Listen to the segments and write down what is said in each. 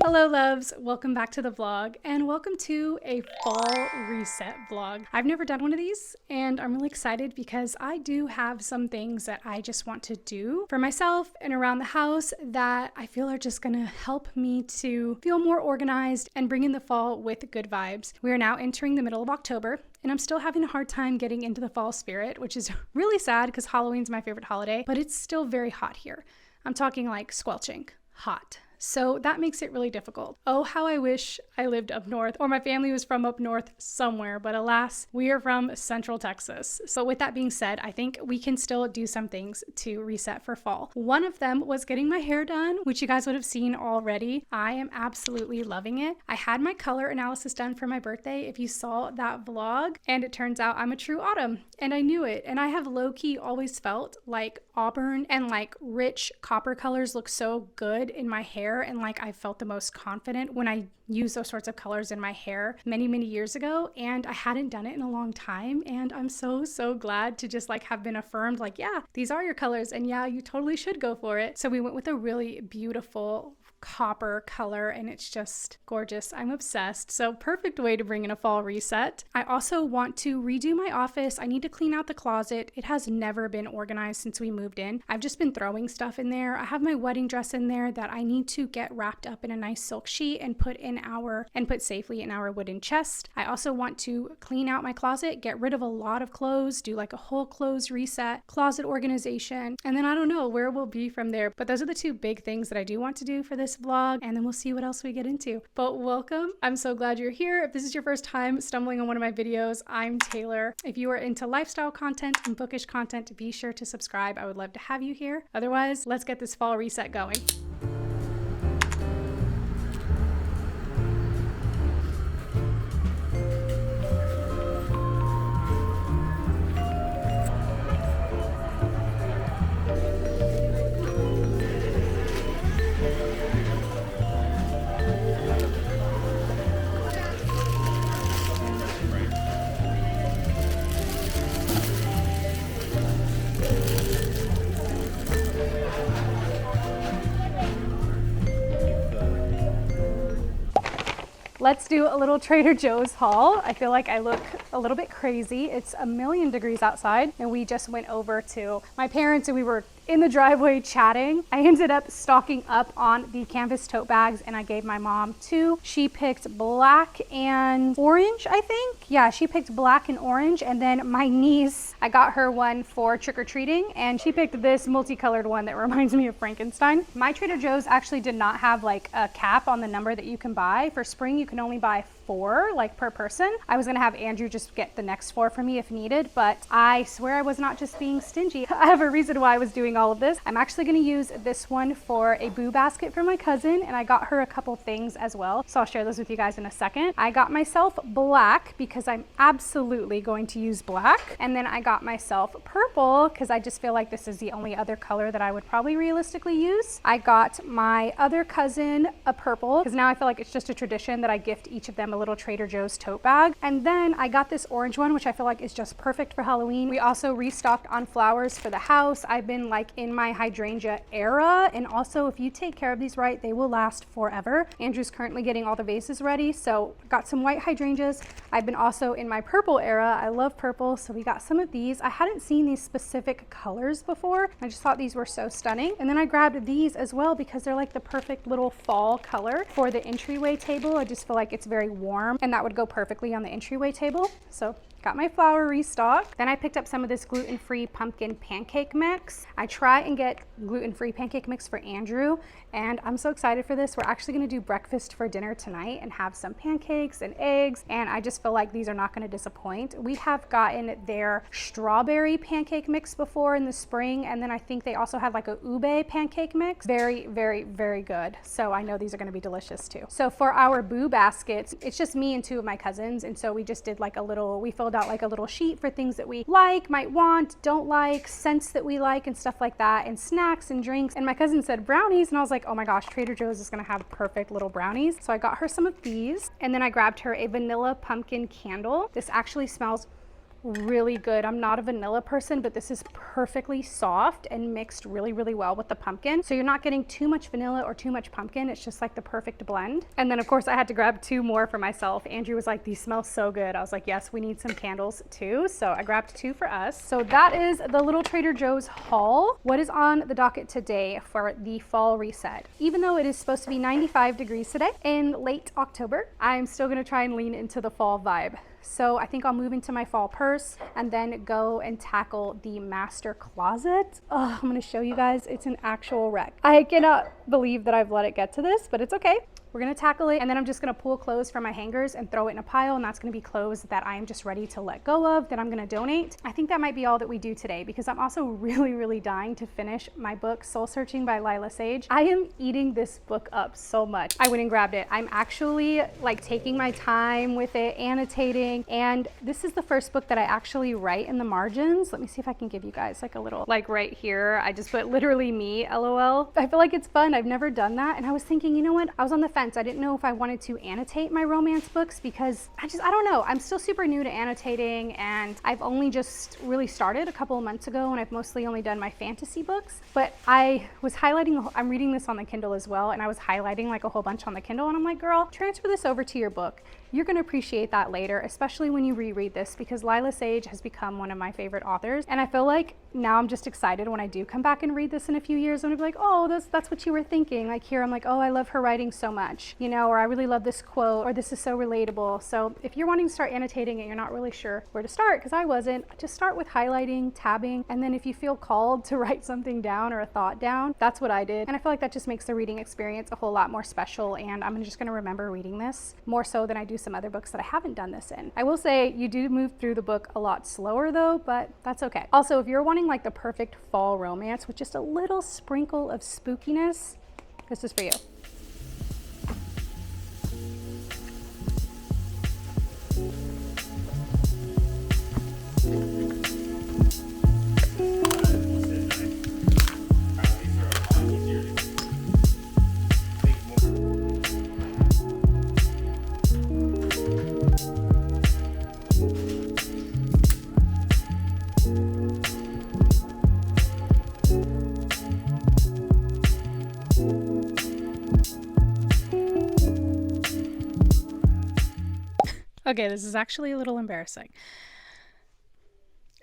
Hello loves, welcome back to the vlog and welcome to a fall reset vlog. I've never done one of these and I'm really excited because I do have some things that I just want to do for myself and around the house that I feel are just gonna help me to feel more organized and bring in the fall with good vibes. We are now entering the middle of October and I'm still having a hard time getting into the fall spirit, which is really sad because Halloween's my favorite holiday, but it's still very hot here. I'm talking like squelching hot. So that makes it really difficult. Oh, how I wish I lived up north or my family was from up north somewhere, but alas, we are from Central Texas. So with that being said, I think we can still do some things to reset for fall. One of them was getting my hair done, which you guys would have seen already. I am absolutely loving it. I had my color analysis done for my birthday, if you saw that vlog, and it turns out I'm a true autumn, and I knew it. And I have low-key always felt like auburn and like rich copper colors look so good in my hair, and like I felt the most confident when I used those sorts of colors in my hair many years ago, and I hadn't done it in a long time, and I'm so glad to just like have been affirmed like, yeah, these are your colors and yeah, you totally should go for it. So we went with a really beautiful copper color and it's just gorgeous. I'm obsessed. So perfect way to bring in a fall reset. I also want to redo my office. I need to clean out the closet. It has never been organized since we moved in. I've just been throwing stuff in there. I have my wedding dress in there that I need to get wrapped up in a nice silk sheet and put safely in our wooden chest. I also want to clean out my closet, get rid of a lot of clothes, do like a whole clothes reset, closet organization, and then I don't know where we'll be from there. But those are the two big things that I do want to do for this vlog, and then we'll see what else we get into. But welcome. I'm so glad you're here. If this is your first time stumbling on one of my videos, I'm Taylor. If you are into lifestyle content and bookish content, be sure to subscribe. I would love to have you here. Otherwise, let's get this fall reset going. Let's do a little Trader Joe's haul. I feel like I look a little bit crazy. It's a million degrees outside and we just went over to my parents and we were in the driveway chatting. I ended up stocking up on the canvas tote bags and I gave my mom two. She picked black and orange, I think. Yeah, she picked black and orange, and then my niece, I got her one for trick-or-treating and she picked this multicolored one that reminds me of Frankenstein. My Trader Joe's actually did not have like a cap on the number that you can buy. For spring, you can only buy 4 like per person. I was gonna have Andrew just get the next 4 for me if needed, but I swear I was not just being stingy. I have a reason why I was doing all of this. I'm actually gonna use this one for a boo basket for my cousin, and I got her a couple things as well, so I'll share those with you guys in a second. I got myself black because I'm absolutely going to use black, and then I got myself purple because I just feel like this is the only other color that I would probably realistically use. I got my other cousin a purple because now I feel like it's just a tradition that I gift each of them a little Trader Joe's tote bag. And then I got this orange one, which I feel like is just perfect for Halloween. We also restocked on flowers for the house. I've been like in my hydrangea era, and also if you take care of these right, they will last forever. Andrew's currently getting all the vases ready, so got some white hydrangeas. I've been also in my purple era. I love purple, so we got some of these. I hadn't seen these specific colors before. I just thought these were so stunning. And then I grabbed these as well because they're like the perfect little fall color for the entryway table. I just feel like it's very warm and that would go perfectly on the entryway table. So got my flour restocked. Then I picked up some of this gluten-free pumpkin pancake mix. I try and get gluten-free pancake mix for Andrew, and I'm so excited for this. We're actually gonna do breakfast for dinner tonight and have some pancakes and eggs, and I just feel like these are not gonna disappoint. We have gotten their strawberry pancake mix before in the spring, and then I think they also had like a ube pancake mix. Very good. So I know these are gonna be delicious too. So for our boo baskets, it's just me and 2 of my cousins, and so we just did like a little, we filled out like a little sheet for things that we like, might want, don't like, scents that we like and stuff like that, and snacks and drinks. And my cousin said brownies, and I was like, oh my gosh, Trader Joe's is gonna have perfect little brownies. So I got her some of these, and then I grabbed her a vanilla pumpkin candle. This actually smells really good. I'm not a vanilla person, but this is perfectly soft and mixed really, really well with the pumpkin. So you're not getting too much vanilla or too much pumpkin. It's just like the perfect blend. And then of course I had to grab 2 more for myself. Andrew was like, these smell so good. I was like, yes, we need some candles too. So I grabbed 2 for us. So that is the little Trader Joe's haul. What is on the docket today for the fall reset? Even though it is supposed to be 95 degrees today in late October, I'm still gonna try and lean into the fall vibe. So I think I'll move into my fall purse and then go and tackle the master closet. Oh, I'm gonna show you guys, it's an actual wreck. I cannot believe that I've let it get to this, but it's okay. We're gonna tackle it, and then I'm just gonna pull clothes from my hangers and throw it in a pile, and that's gonna be clothes that I am just ready to let go of, that I'm gonna donate. I think that might be all that we do today, because I'm also really, really dying to finish my book, Soul Searching by Lila Sage. I am eating this book up so much. I went and grabbed it. I'm actually like taking my time with it, annotating, and this is the first book that I actually write in the margins. Let me see if I can give you guys like a little, like right here, I just put literally me, LOL. I feel like it's fun. I've never done that, and I was thinking, you know what? I was on the fence. I didn't know if I wanted to annotate my romance books because I don't know. I'm still super new to annotating, and I've only just really started a couple of months ago, and I've mostly only done my fantasy books. But I was highlighting, I'm reading this on the Kindle as well, and I was highlighting like a whole bunch on the Kindle, and I'm like, girl, transfer this over to your book. You're gonna appreciate that later, especially when you reread this, because Lila Sage has become one of my favorite authors. And I feel like now I'm just excited when I do come back and read this in a few years. I'm gonna be like, oh, that's what you were thinking. Like here, I'm like, oh, I love her writing so much, you know, or I really love this quote, or this is so relatable. So if you're wanting to start annotating and you're not really sure where to start, because I wasn't, just start with highlighting, tabbing, and then if you feel called to write something down or a thought down, that's what I did. And I feel like that just makes the reading experience a whole lot more special, and I'm just gonna remember reading this more so than I do some other books that I haven't done this in. I will say you do move through the book a lot slower though, but that's okay. Also, if you're wanting like the perfect fall romance with just a little sprinkle of spookiness, this is for you. Okay, this is actually a little embarrassing.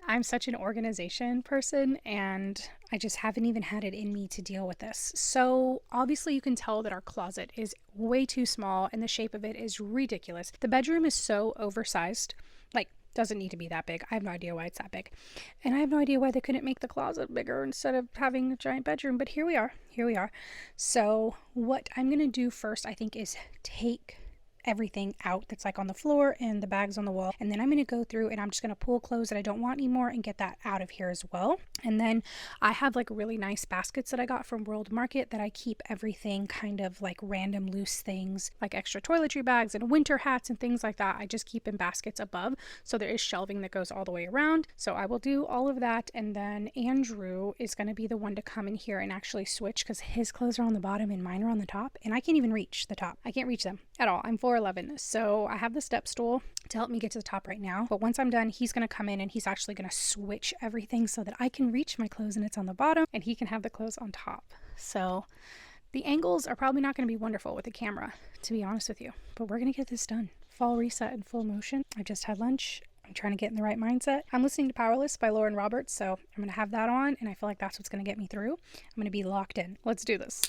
I'm such an organization person, and I just haven't even had it in me to deal with this. So obviously you can tell that our closet is way too small and the shape of it is ridiculous. The bedroom is so oversized, like doesn't need to be that big. I have no idea why it's that big. And I have no idea why they couldn't make the closet bigger instead of having a giant bedroom, but here we are. So what I'm gonna do first, I think, is take everything out that's like on the floor and the bags on the wall, and then I'm going to go through and I'm just going to pull clothes that I don't want anymore and get that out of here as well. And then I have like really nice baskets that I got from World Market that I keep everything, kind of like random loose things like extra toiletry bags and winter hats and things like that. I just keep in baskets above, so there is shelving that goes all the way around. So I will do all of that, and then Andrew is going to be the one to come in here and actually switch, because his clothes are on the bottom and mine are on the top, and I can't even reach the top. I can't reach them at all. I'm 4'11", so I have the step stool to help me get to the top right now, but once I'm done, he's going to come in and he's actually going to switch everything so that I can reach my clothes and it's on the bottom, and he can have the clothes on top. So the angles are probably not going to be wonderful with the camera, to be honest with you, but we're going to get this done. Fall reset in full motion. I just had lunch. I'm trying to get in the right mindset. I'm listening to Powerless by Lauren Roberts, so I'm going to have that on, and I feel like that's what's going to get me through. I'm going to be locked in. Let's do this.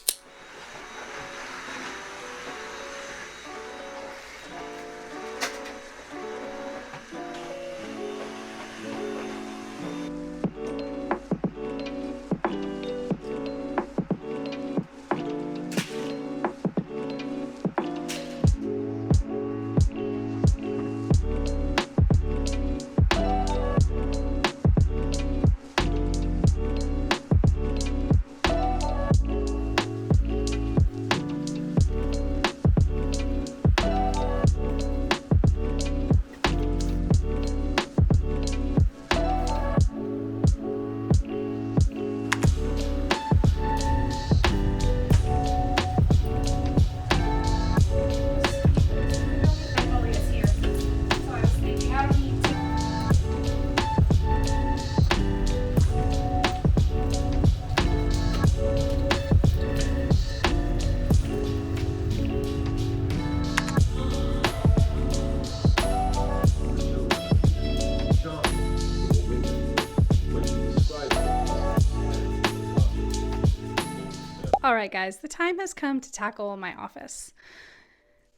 right, guys, the time has come to tackle my office.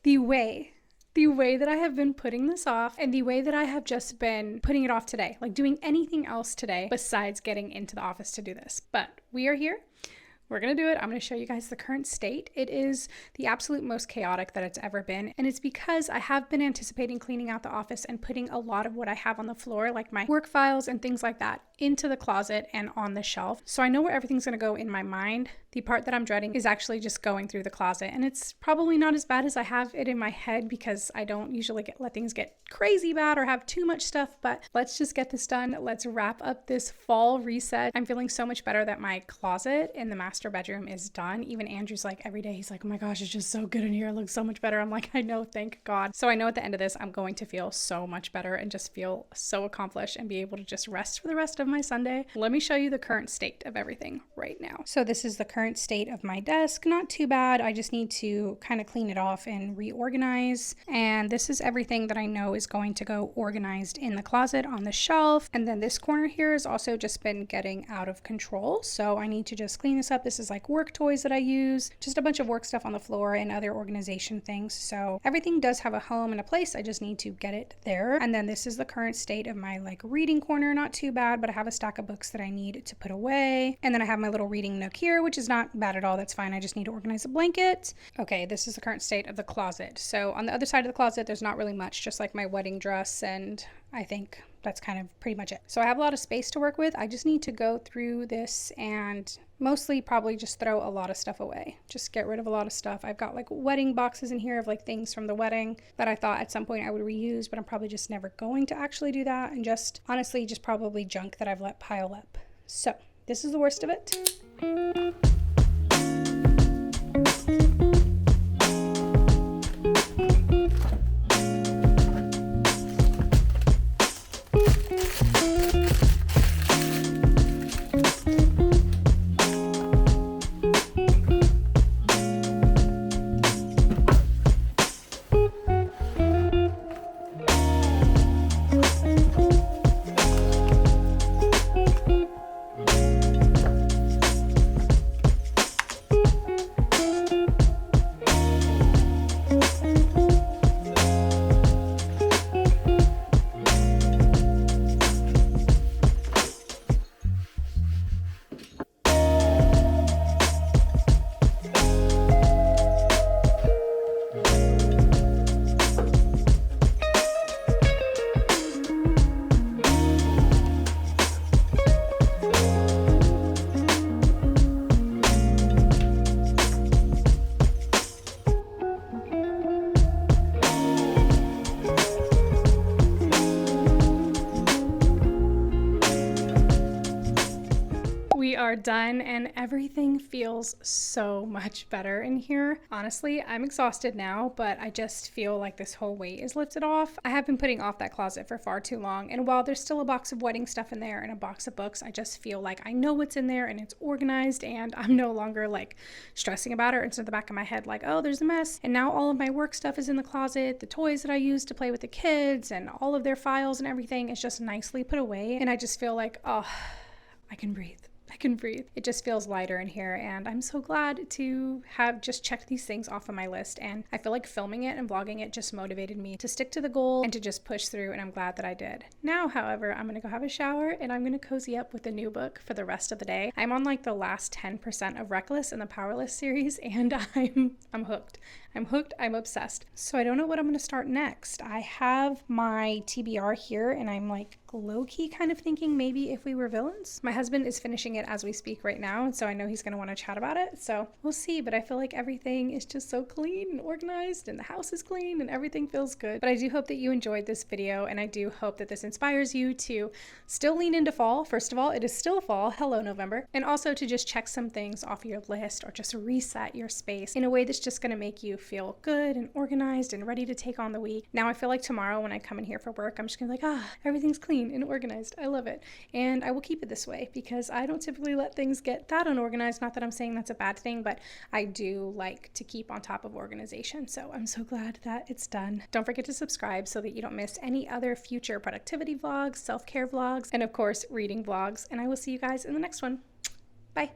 The way that I have been putting this off, and the way that I have just been putting it off today, like doing anything else today besides getting into the office to do this. But we are here. We're going to do it. I'm going to show you guys the current state. It is the absolute most chaotic that it's ever been. And it's because I have been anticipating cleaning out the office and putting a lot of what I have on the floor, like my work files and things like that, into the closet and on the shelf. So I know where everything's going to go in my mind. The part that I'm dreading is actually just going through the closet. And it's probably not as bad as I have it in my head because I don't usually let things get crazy bad or have too much stuff. But let's just get this done. Let's wrap up this fall reset. I'm feeling so much better that my closet in the master bedroom is done. Even Andrew's like, every day he's like, oh my gosh, it's just so good in here. It looks so much better. I'm like, I know, thank God. So I know at the end of this, I'm going to feel so much better and just feel so accomplished and be able to just rest for the rest of my Sunday. Let me show you the current state of everything right now. So this is the current state of my desk. Not too bad. I just need to kind of clean it off and reorganize. And this is everything that I know is going to go organized in the closet on the shelf. And then this corner here has also just been getting out of control. So I need to just clean this up. This is like work toys that I use, just a bunch of work stuff on the floor and other organization things. So everything does have a home and a place. I just need to get it there. And then this is the current state of my like reading corner. Not too bad, but I have a stack of books that I need to put away. And then I have my little reading nook here, which is not bad at all. That's fine. I just need to organize a blanket. Okay, this is the current state of the closet. So on the other side of the closet, there's not really much, just like my wedding dress, and I think that's kind of pretty much it. So I have a lot of space to work with. I just need to go through this and mostly probably just throw a lot of stuff away. Just get rid of a lot of stuff. I've got like wedding boxes in here of like things from the wedding that I thought at some point I would reuse, but I'm probably just never going to actually do that. And just honestly, just probably junk that I've let pile up. So this is the worst of it. We are done and everything feels so much better in here. Honestly, I'm exhausted now, but I just feel like this whole weight is lifted off. I have been putting off that closet for far too long, and while there's still a box of wedding stuff in there and a box of books, I just feel like I know what's in there and it's organized, and I'm no longer like stressing about it. It's in the back of my head like, oh, there's a mess, and now all of my work stuff is in the closet. The toys that I use to play with the kids and all of their files and everything is just nicely put away, and I just feel like, oh, I can breathe. I can breathe. It just feels lighter in here, and I'm so glad to have just checked these things off of my list, and I feel like filming it and vlogging it just motivated me to stick to the goal and to just push through, and I'm glad that I did. Now, however, I'm gonna go have a shower and I'm gonna cozy up with a new book for the rest of the day. I'm on like the last 10% of Reckless in the Powerless series, and I'm hooked. I'm hooked, I'm obsessed. So I don't know what I'm gonna start next. I have my TBR here, and I'm like low-key kind of thinking maybe If We Were Villains. My husband is finishing it as we speak right now, and so I know he's gonna wanna chat about it, so we'll see, but I feel like everything is just so clean and organized, and the house is clean, and everything feels good. But I do hope that you enjoyed this video, and I do hope that this inspires you to still lean into fall. First of all, it is still fall, hello November, and also to just check some things off your list or just reset your space in a way that's just gonna make you feel good and organized and ready to take on the week. Now I feel like tomorrow when I come in here for work, I'm just gonna be like, everything's clean and organized. I love it. And I will keep it this way because I don't typically let things get that unorganized. Not that I'm saying that's a bad thing, but I do like to keep on top of organization. So I'm so glad that it's done. Don't forget to subscribe so that you don't miss any other future productivity vlogs, self-care vlogs, and of course, reading vlogs. And I will see you guys in the next one. Bye.